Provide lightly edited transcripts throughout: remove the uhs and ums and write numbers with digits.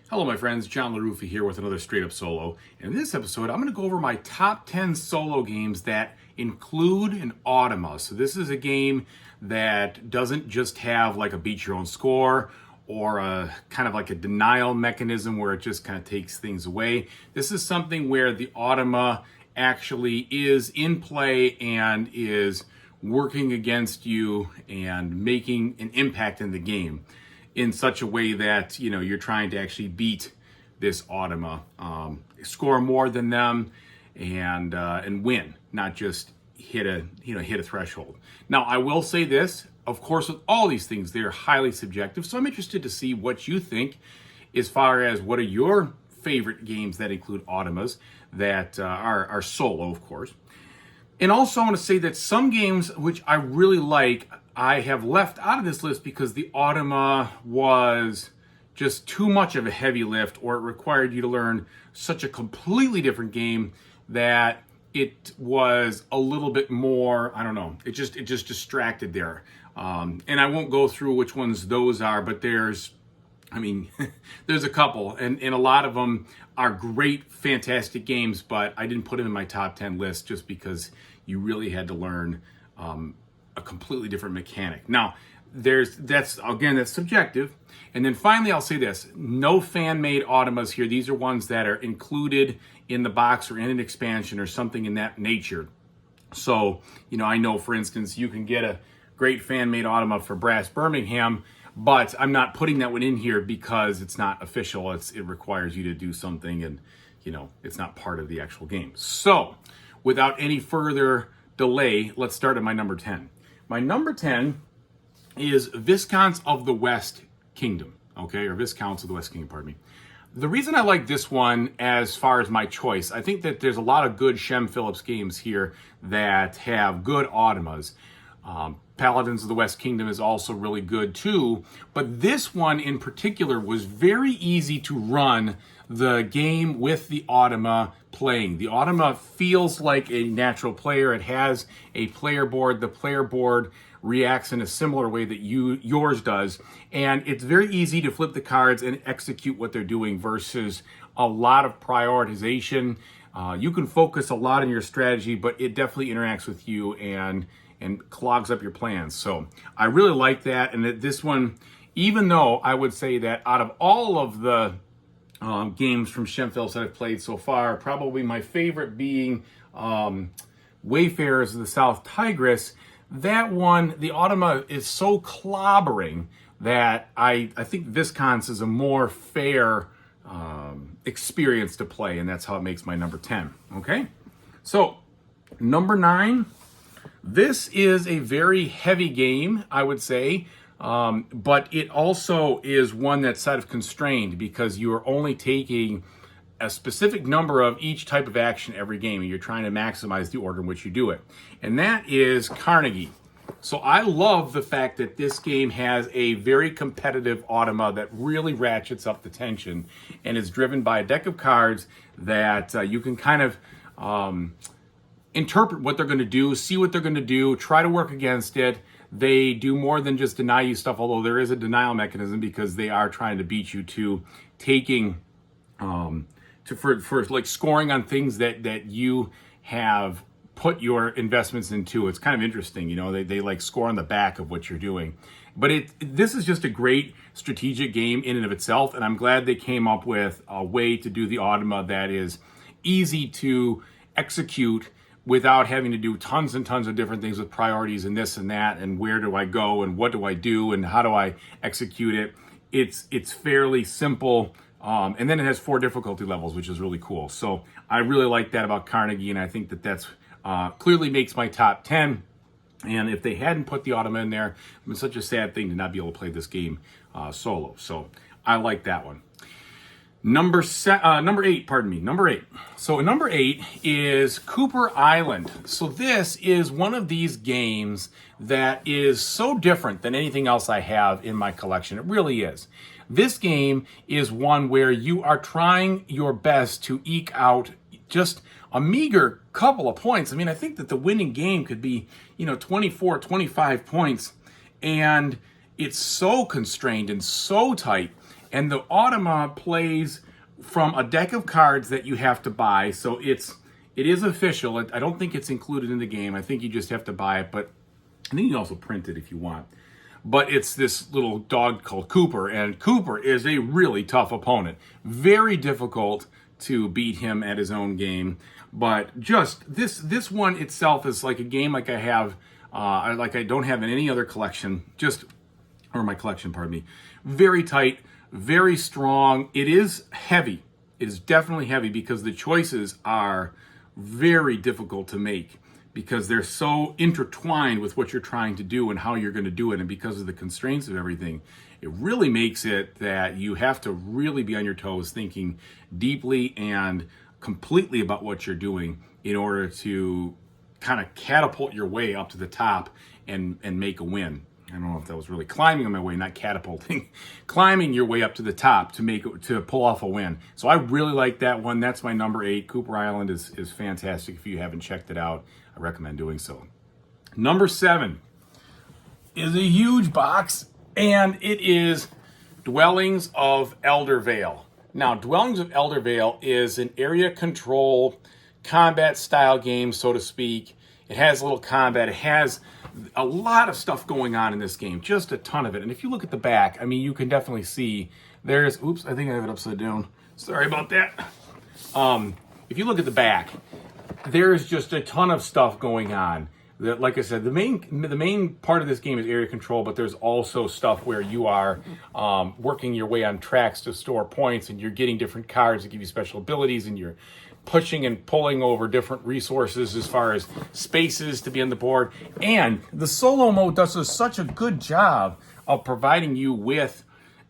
Hello my friends, John LaRuffa here with another Straight Up Solo. In this episode, I'm going to go over my top 10 solo games that include an Automa. So this is a game that doesn't just have like a beat your own score or a kind of like a denial mechanism where it just kind of takes things away. This is something where the Automa actually is in play and is working against you and making an impact in the game in such a way that, you know, you're trying to actually beat this Automa, score more than them, and win, not just hit a threshold. Now, I will say this, of course, with all these things, they're highly subjective. So I'm interested to see what you think as far as what are your favorite games that include Automas that are solo, of course. And also I want to say that some games which I really like, I have left out of this list because the Automa was just too much of a heavy lift, or it required you to learn such a completely different game that it was a little bit more, I don't know, it just distracted there. And I won't go through which ones those are, but there's a couple, and a lot of them are great, fantastic games, but I didn't put them in my top 10 list just because you really had to learn a completely different mechanic. Now, that's subjective. And then finally, I'll say this, no fan-made Automas here. These are ones that are included in the box or in an expansion or something in that nature. So, you know, I know, for instance, you can get a great fan-made Automa for Brass Birmingham, but I'm not putting that one in here because it's not official. It requires you to do something, and, you know, it's not part of the actual game. So, without any further delay, let's start at my number 10. My number 10 is Viscounts of the West Kingdom, okay? Or Viscounts of the West Kingdom, pardon me. The reason I like this one as far as my choice, I think that there's a lot of good Shem Phillips games here that have good Automas. Paladins of the West Kingdom is also really good too, but this one in particular was very easy to run the game with the Automa playing. The Automa feels like a natural player. It has a player board. The player board reacts in a similar way that yours does, and it's very easy to flip the cards and execute what they're doing versus a lot of prioritization. You can focus a lot on your strategy, but it definitely interacts with you and clogs up your plans. So I really like that. And this one, even though I would say that out of all of the games from Shem Phillips that I've played so far, probably my favorite being Wayfarers of the South Tigris, that one, the Automa is so clobbering that I think Viscounts is a more fair experience to play, and that's how it makes my number 10. Okay? So, number 9, this is a very heavy game, I would say, but it also is one that's sort of constrained because you are only taking a specific number of each type of action every game, and you're trying to maximize the order in which you do it. And that is Carnegie. So I love the fact that this game has a very competitive Automa that really ratchets up the tension and is driven by a deck of cards that you can kind of interpret what they're going to do, see what they're going to do, try to work against it. They do more than just deny you stuff, although there is a denial mechanism because they are trying to beat you to taking, for like scoring on things that you have put your investments into. It's kind of interesting, you know, they like score on the back of what you're doing. But this is just a great strategic game in and of itself, and I'm glad they came up with a way to do the Automa that is easy to execute without having to do tons and tons of different things with priorities and this and that, and where do I go, and what do I do, and how do I execute it. It's fairly simple, and then it has 4 difficulty levels, which is really cool. So I really like that about Carnegie, and I think that's clearly makes my top 10. And if they hadn't put the Automa in there, it was such a sad thing to not be able to play this game solo. So I like that one. Number 8. So number 8 is Cooper Island. So this is one of these games that is so different than anything else I have in my collection. It really is. This game is one where you are trying your best to eke out just a meager couple of points. I mean, I think that the winning game could be, 24, 25 points. And it's so constrained and so tight. And the Automa plays from a deck of cards that you have to buy. So it is official. I don't think it's included in the game. I think you just have to buy it, but I think you can also print it if you want. But it's this little dog called Cooper, and Cooper is a really tough opponent. Very difficult to beat him at his own game. But just this one itself is like a game like I have, like I don't have in any other collection. Or my collection, pardon me. Very tight, very strong. It is heavy. It is definitely heavy because the choices are very difficult to make, because they're so intertwined with what you're trying to do and how you're going to do it. And because of the constraints of everything, it really makes it that you have to really be on your toes, thinking deeply and completely about what you're doing in order to kind of catapult your way up to the top and make a win. I don't know if that was really climbing on my way, not catapulting. Climbing your way up to the top to pull off a win. So I really like that one. That's my number 8. Cooper Island is fantastic. If you haven't checked it out, I recommend doing so. Number 7 is a huge box, and it is Dwellings of Elder Vale. Now, Dwellings of Elder Vale is an area control combat style game, so to speak. It has a little combat. It has a lot of stuff going on in this game, just a ton of it. And if you look at the back, I mean, you can definitely see there's, oops, I think I have it upside down. Sorry about that. If you look at the back, there's just a ton of stuff going on. That, like I said, the main part of this game is area control, but there's also stuff where you are working your way on tracks to store points, and you're getting different cards that give you special abilities, and you're pushing and pulling over different resources as far as spaces to be on the board. And the solo mode does such a good job of providing you with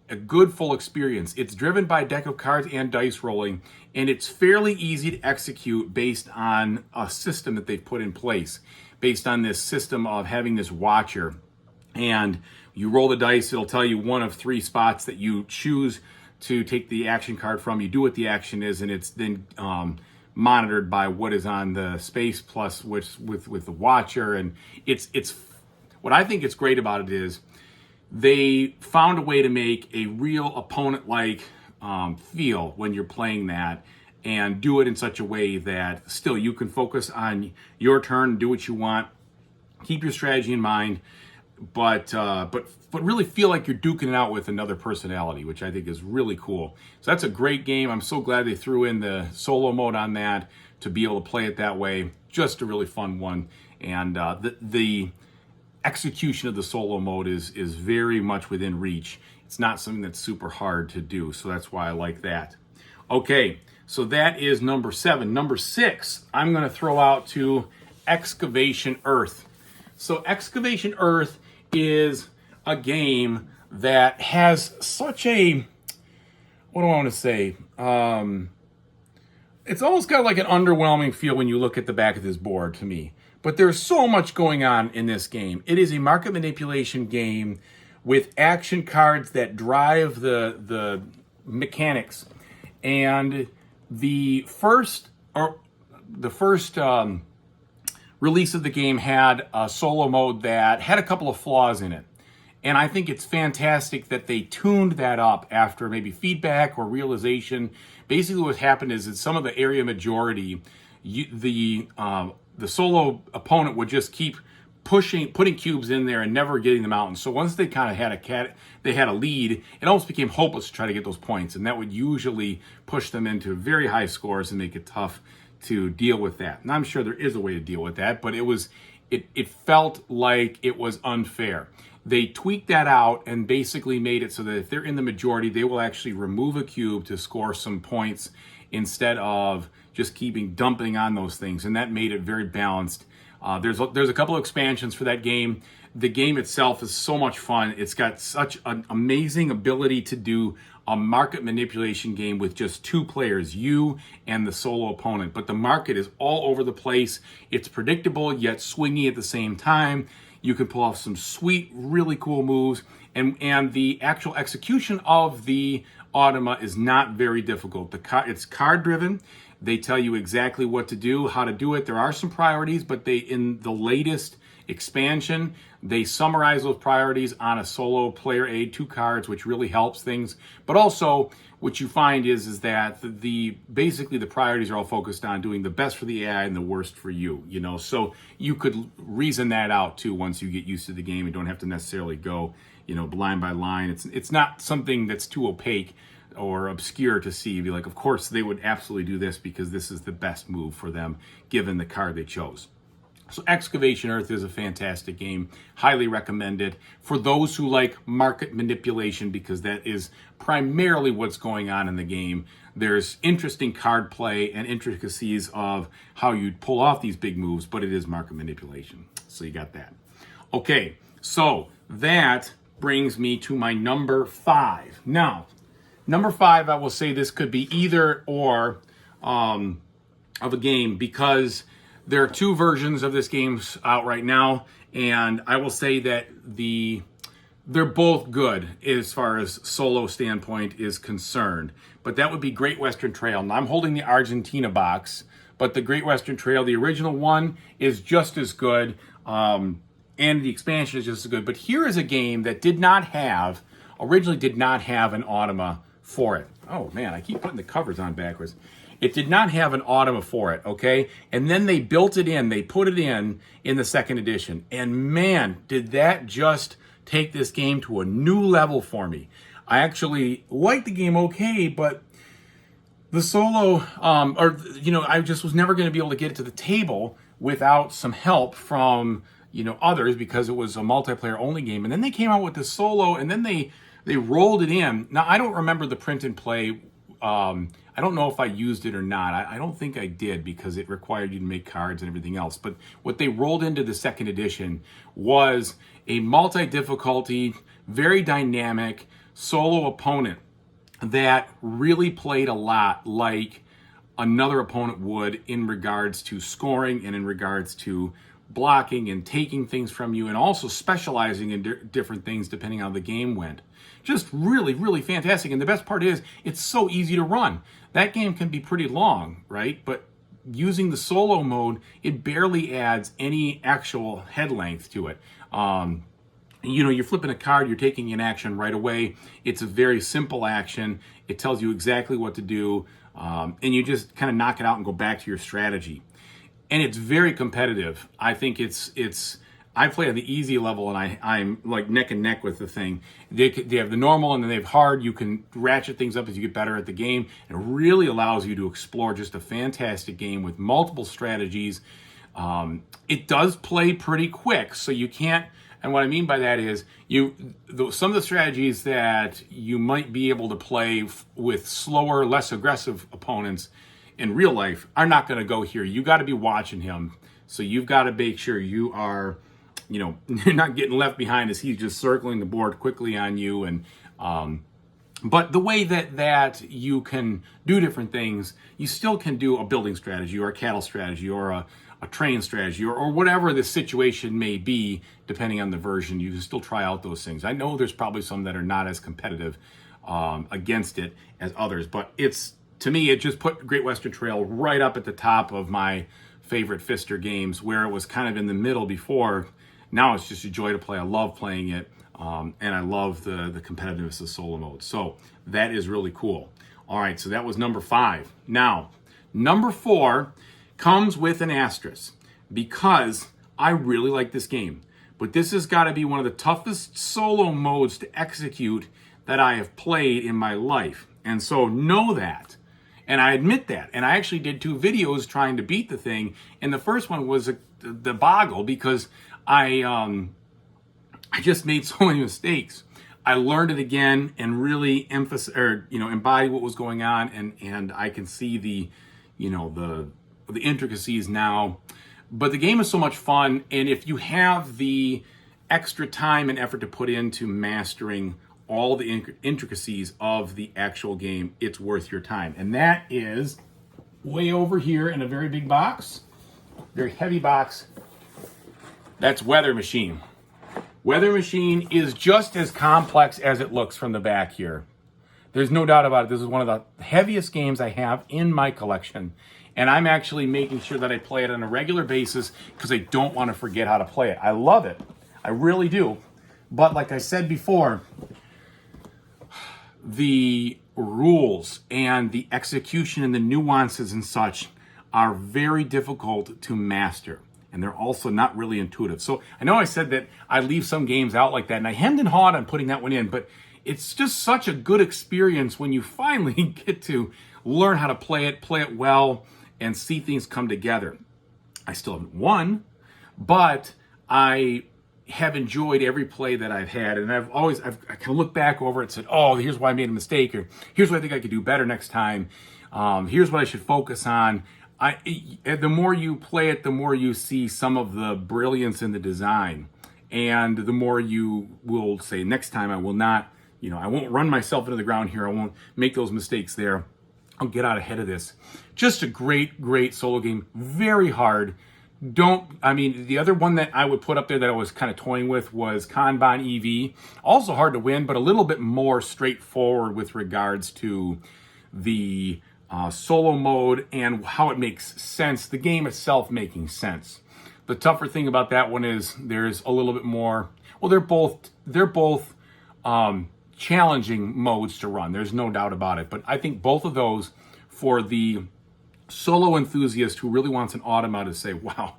a good full experience. It's driven by a deck of cards and dice rolling, and it's fairly easy to execute based on a system that they've put in place, based on this system of having this watcher. And you roll the dice, it'll tell you one of 3 spots that you choose to take the action card from. You do what the action is, and it's then monitored by what is on the space plus with the watcher. And it's what I think is great about it is they found a way to make a real opponent-like feel when you're playing that, and do it in such a way that still you can focus on your turn, do what you want, keep your strategy in mind, but really feel like you're duking it out with another personality, which I think is really cool. So that's a great game. I'm so glad they threw in the solo mode on that to be able to play it that way. Just a really fun one. And the execution of the solo mode is very much within reach. It's not something that's super hard to do, so that's why I like that. Okay, so that is number 7. Number 6, I'm going to throw out to Excavation Earth. So Excavation Earth is a game that has such a, what do I want to say? It's almost got like an underwhelming feel when you look at the back of this board to me. But there's so much going on in this game. It is a market manipulation game with action cards that drive the mechanics. And the first release of the game had a solo mode that had a couple of flaws in it. And I think it's fantastic that they tuned that up after maybe feedback or realization. Basically what happened is that some of the area majority, the solo opponent would just keep putting cubes in there and never getting them out. And so once they kind of had a lead, it almost became hopeless to try to get those points. And that would usually push them into very high scores and make it tough to deal with that. And I'm sure there is a way to deal with that, but it felt like it was unfair. They tweaked that out and basically made it so that if they're in the majority, they will actually remove a cube to score some points instead of just dumping on those things. And that made it very balanced. There's a couple of expansions for that game. The game itself is so much fun. It's got such an amazing ability to do a market manipulation game with just 2 players, you and the solo opponent. But the market is all over the place. It's predictable yet swingy at the same time. You can pull off some sweet, really cool moves. And the actual execution of the Automa is not very difficult. It's card driven. They tell you exactly what to do, how to do it. There are some priorities, but in the latest expansion. They summarize those priorities on a solo player aid, 2 cards, which really helps things. But also, what you find is that basically the priorities are all focused on doing the best for the AI and the worst for you. So you could reason that out too once you get used to the game and don't have to necessarily go, line by line. It's not something that's too opaque or obscure to see. You'd be like, of course they would absolutely do this because this is the best move for them given the card they chose. So Excavation Earth is a fantastic game. Highly recommend it for those who like market manipulation, because that is primarily what's going on in the game. There's interesting card play and intricacies of how you pull off these big moves, but it is market manipulation. So you got that. Okay, so that brings me to my number 5. Now, number 5, I will say this could be either or of a game, because there are 2 versions of this game out right now, and I will say that they're both good as far as solo standpoint is concerned. But that would be Great Western Trail. Now, I'm holding the Argentina box, but the Great Western Trail, the original one, is just as good, and the expansion is just as good. But here is a game that originally did not have an Automa for it. Oh man, I keep putting the covers on backwards. It did not have an Automa for it, okay? And then they built it in, they put it in the 2nd edition. And man, did that just take this game to a new level for me. I actually liked the game okay, but the solo, I just was never going to be able to get it to the table without some help from, others, because it was a multiplayer only game. And then they came out with the solo, and then they rolled it in. Now, I don't remember the print and play. I don't know if I used it or not. I don't think I did, because it required you to make cards and everything else. But what they rolled into the 2nd edition was a multi-difficulty, very dynamic solo opponent that really played a lot like another opponent would in regards to scoring and in regards to blocking and taking things from you, and also specializing in different things depending on how the game went. Just really, really fantastic. And the best part is it's so easy to run. That game can be pretty long, right? But using the solo mode, it barely adds any actual head length to it. You're flipping a card, you're taking an action right away. It's a very simple action. It tells you exactly what to do, and you just kind of knock it out and go back to your strategy. And it's very competitive. I think I play on the easy level, and I'm like neck and neck with the thing. They have the normal, and then they have hard. You can ratchet things up as you get better at the game. It really allows you to explore just a fantastic game with multiple strategies. It does play pretty quick, so you can't. And what I mean by that is some of the strategies that you might be able to play with slower, less aggressive opponents in real life are not going to go here. You got to be watching him. So you've got to make sure you are, you're not getting left behind as he's just circling the board quickly on you. And but the way that you can do different things, you still can do a building strategy or a cattle strategy or a train strategy or whatever the situation may be, depending on the version. You can still try out those things. I know there's probably some that are not as competitive against it as others, but to me, it just put Great Western Trail right up at the top of my favorite Pfister games, where it was kind of in the middle before. Now it's just a joy to play. I love playing it, and I love the competitiveness of solo mode. So that is really cool. All right, so that was number 5. Now, number 4 comes with an asterisk, because I really like this game. But this has got to be one of the toughest solo modes to execute that I have played in my life. And so know that. And I admit that. And I actually did 2 videos trying to beat the thing. And the first one was the boggle, because I just made so many mistakes. I learned it again and really embody what was going on, and I can see the intricacies now. But the game is so much fun, and if you have the extra time and effort to put into mastering all the intricacies of the actual game, it's worth your time. And that is way over here in a very big box, very heavy box. That's Weather Machine. Weather Machine is just as complex as it looks from the back here. There's no doubt about it. This is one of the heaviest games I have in my collection. And I'm actually making sure that I play it on a regular basis because I don't want to forget how to play it. I love it. I really do. But like I said before, the rules and the execution and the nuances and such are very difficult to master. And they're also not really intuitive. So I know I said that I leave some games out like that, and I hemmed and hawed on putting that one in, but it's just such a good experience when you finally get to learn how to play it well, and see things come together. I still haven't won, but I have enjoyed every play that I've had, and I can look back over it and said, oh, here's why I made a mistake, or here's what I think I could do better next time. Here's what I should focus on. The more you play it, the more you see some of the brilliance in the design, and the more you will say, next time I will not, I won't run myself into the ground here. I won't make those mistakes there. I'll get out ahead of this. Just a great, great solo game. Very hard. The other one that I would put up there that I was kind of toying with was Kanban EV. Also hard to win, but a little bit more straightforward with regards to the solo mode and how it makes sense. The game itself making sense. The tougher thing about that one is there's a little bit more. Well, they're both challenging modes to run. There's no doubt about it. But I think both of those, for the solo enthusiast who really wants an Automa to say, wow,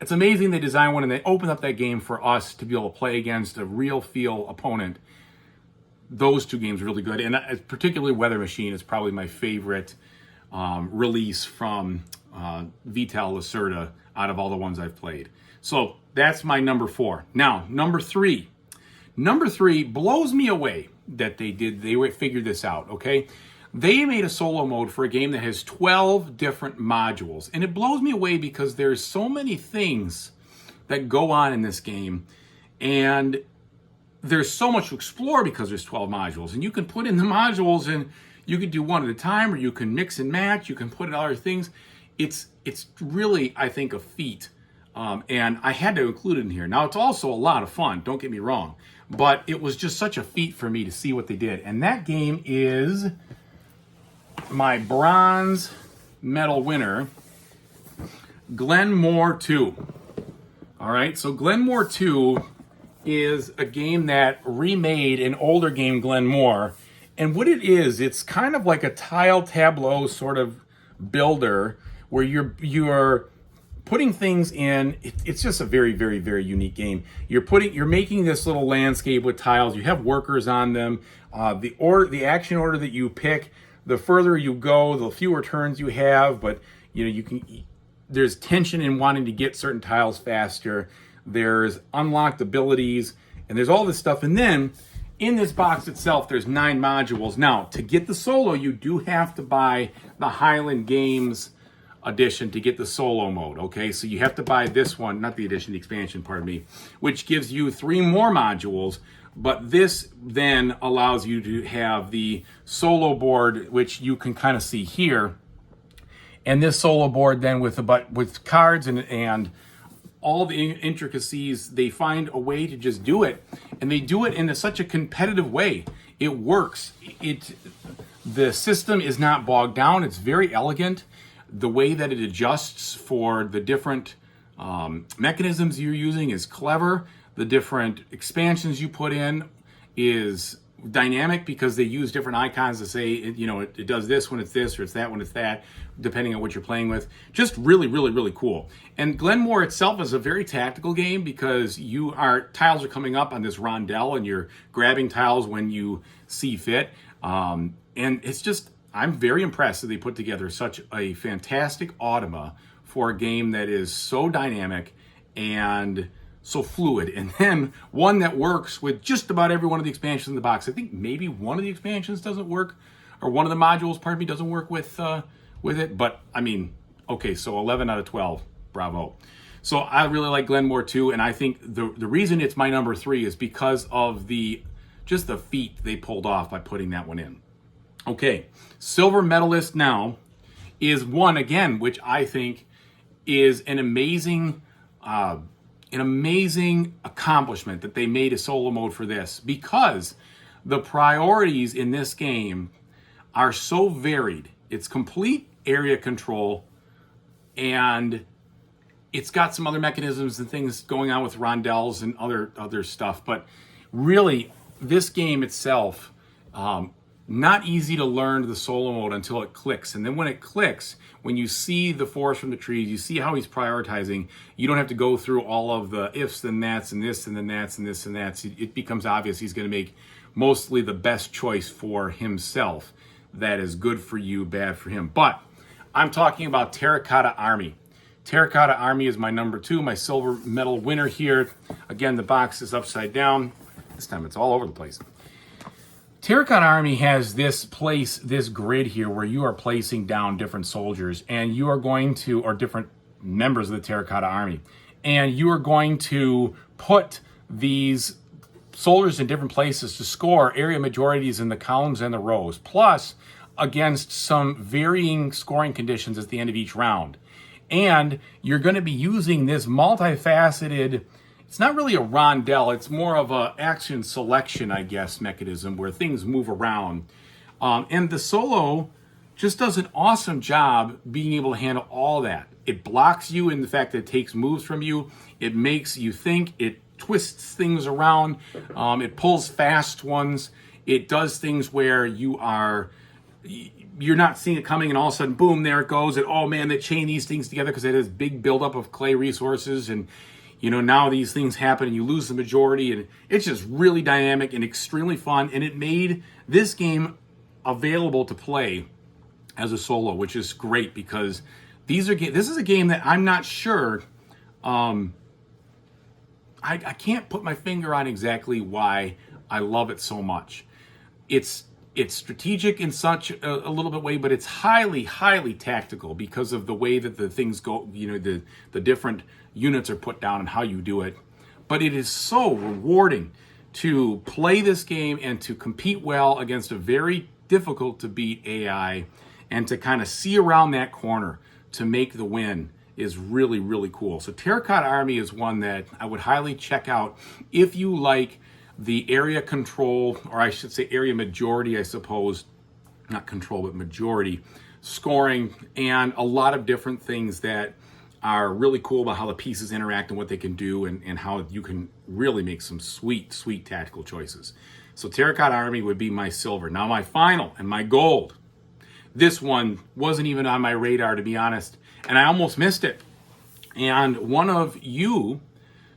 it's amazing they designed one and they opened up that game for us to be able to play against a real feel opponent. Those two games are really good. And particularly Weather Machine is probably my favorite release from Vital Lacerda out of all the ones I've played. So that's my number 4. Now, number 3. Number 3 blows me away that they figured this out, okay? They made a solo mode for a game that has 12 different modules. And it blows me away because there's so many things that go on in this game. And there's so much to explore because there's 12 modules. And you can put in the modules and you can do one at a time, or you can mix and match. You can put in other things. It's really, I think, a feat. And I had to include it in here. Now, it's also a lot of fun, don't get me wrong. But it was just such a feat for me to see what they did. And that game is my bronze medal winner, Glenmore 2. All right, so Glenmore 2 is a game that remade an older game, Glenmore. And what it is, it's kind of like a tile tableau sort of builder where you're putting things in. It's just a very, very, very unique game. You're making this little landscape with tiles. You have workers on them. The action order that you pick, the further you go, the fewer turns you have. But there's tension in wanting to get certain tiles faster. There's unlocked abilities, and there's all this stuff. And then in this box itself, there's 9 modules. Now, to get the solo, you do have to buy the Highland Games edition to get the solo mode, okay? So you have to buy this one, not the edition, the expansion, pardon me, which gives you 3 more modules, but this then allows you to have the solo board, which you can kind of see here, and this solo board then with cards and all the intricacies. They find a way to just do it, and they do it in such a competitive way. It works. The system is not bogged down. It's very elegant. The way that it adjusts for the different mechanisms you're using is clever. The different expansions you put in is dynamic because they use different icons to say, it does this when it's this, or it's that when it's that, depending on what you're playing with. Just really, really, really cool. And Glenmore itself is a very tactical game because tiles are coming up on this rondelle and you're grabbing tiles when you see fit. And it's just, I'm very impressed that they put together such a fantastic Automa for a game that is so dynamic and so fluid, and then one that works with just about every one of the expansions in the box. I think maybe one of the expansions doesn't work, or one of the modules, pardon me, doesn't work with it. But I mean, okay, so 11 out of 12, bravo. So I really like Glenmore 2, and I think the reason it's my number 3 is because of the feat they pulled off by putting that one in. Okay, silver medalist now is one, again, which I think is an amazing accomplishment that they made a solo mode for this, because the priorities in this game are so varied. It's complete area control and it's got some other mechanisms and things going on with rondels and other stuff. But really, this game itself, not easy to learn the solo mode until it clicks. And then when it clicks, when you see the forest from the trees, you see how he's prioritizing. You don't have to go through all of the ifs and that's and this and then that's and this and that's. It becomes obvious he's going to make mostly the best choice for himself. That is good for you, bad for him. But I'm talking about Terracotta Army. Terracotta Army is my number 2, my silver medal winner here. Again, the box is upside down. This time it's all over the place. Terracotta Army has this grid here where you are placing down different soldiers, and you are going to, or different members of the Terracotta Army, and you are going to put these soldiers in different places to score area majorities in the columns and the rows, plus against some varying scoring conditions at the end of each round. And you're going to be using this multifaceted, it's not really a rondel, it's more of a action selection, I guess, mechanism where things move around. And the solo just does an awesome job being able to handle all that. It blocks you in the fact that it takes moves from you. It makes you think. It twists things around. It pulls fast ones. It does things where you're not seeing it coming, and all of a sudden, boom, there it goes. And oh man, they chain these things together because it has big buildup of clay resources. And now these things happen and you lose the majority. And it's just really dynamic and extremely fun. And it made this game available to play as a solo, which is great because this is a game that I'm not sure. I can't put my finger on exactly why I love it so much. It's strategic in such a little bit way, but it's highly, highly tactical because of the way that the things go, the different units are put down and how you do it. But it is so rewarding to play this game and to compete well against a very difficult to beat AI, and to kind of see around that corner to make the win is really, really cool. So Terracotta Army is one that I would highly check out if you like the area control, or I should say area majority, I suppose, not control, but majority, scoring, and a lot of different things that are really cool about how the pieces interact and what they can do, and how you can really make some sweet, sweet tactical choices. So Terracotta Army would be my silver. Now my final and my gold. This one wasn't even on my radar, to be honest, and I almost missed it. And one of you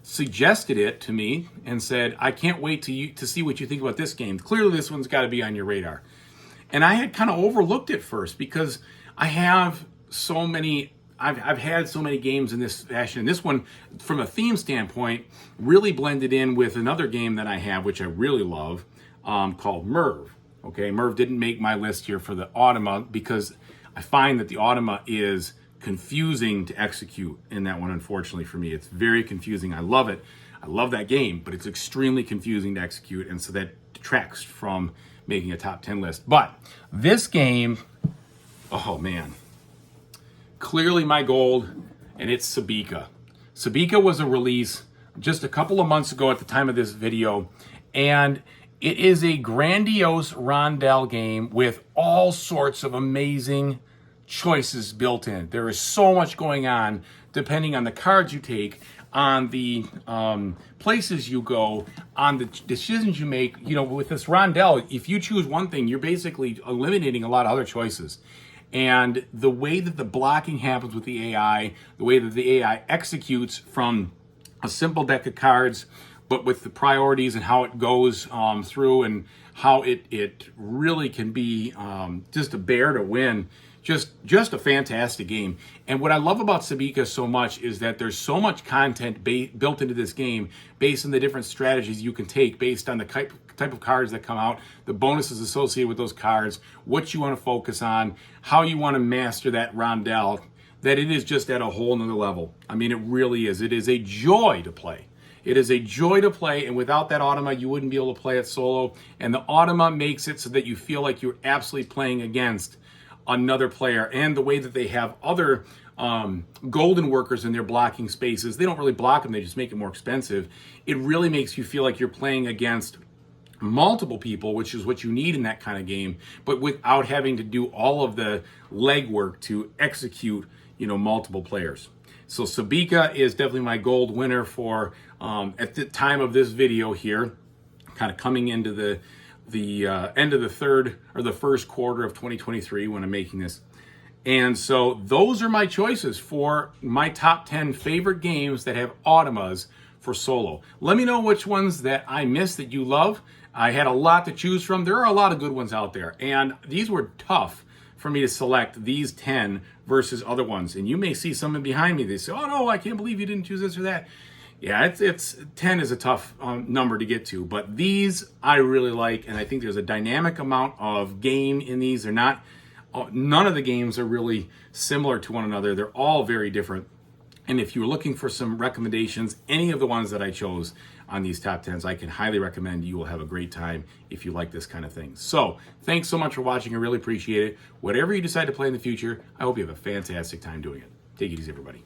suggested it to me and said, I can't wait to see what you think about this game. Clearly this one's got to be on your radar. And I had kind of overlooked it first because I have so many, I've had so many games in this fashion. And this one, from a theme standpoint, really blended in with another game that I have, which I really love, called Merv. Okay, Merv didn't make my list here for the Automa because I find that the Automa is confusing to execute in that one. Unfortunately for me, it's very confusing. I love it. I love that game, but it's extremely confusing to execute, and so that detracts from making a top 10 list. But this game, oh man, clearly my gold, and it's Sabika. Sabika was a release just a couple of months ago at the time of this video, and it is a grandiose rondel game with all sorts of amazing choices built in. There is so much going on depending on the cards you take, on the places you go, on the decisions you make. With this rondel, if you choose one thing, you're basically eliminating a lot of other choices. And the way that the blocking happens with the AI, the way that the AI executes from a simple deck of cards, but with the priorities and how it goes through, and how it really can be just a bear to win. Just a fantastic game. And what I love about Sabika so much is that there's so much content built into this game based on the different strategies you can take based on the type of cards that come out, the bonuses associated with those cards, what you want to focus on, how you want to master that rondel, that it is just at a whole nother level. I mean, it really is. It is a joy to play. It is a joy to play, and without that Automa, you wouldn't be able to play it solo. And the Automa makes it so that you feel like you're absolutely playing against another player. And the way that they have other golden workers in their blocking spaces, they don't really block them, they just make it more expensive. It really makes you feel like you're playing against multiple people, which is what you need in that kind of game, but without having to do all of the legwork to execute multiple players. So Sabika is definitely my gold winner for at the time of this video here, kind of coming into the end of the third or the first quarter of 2023 when I'm making this. And so those are my choices for my top 10 favorite games that have Automas for solo. Let me know which ones that I missed that you love. I had a lot to choose from. There are a lot of good ones out there, and these were tough for me to select these 10 versus other ones. And you may see someone behind me, they say, oh no, I can't believe you didn't choose this or that. Yeah, it's 10 is a tough number to get to, but these I really like, and I think there's a dynamic amount of game in these. They're not, none of the games are really similar to one another. They're all very different. And if you're looking for some recommendations, any of the ones that I chose on these top 10s, I can highly recommend. You will have a great time if you like this kind of thing. So thanks so much for watching. I really appreciate it. Whatever you decide to play in the future, I hope you have a fantastic time doing it. Take it easy, everybody.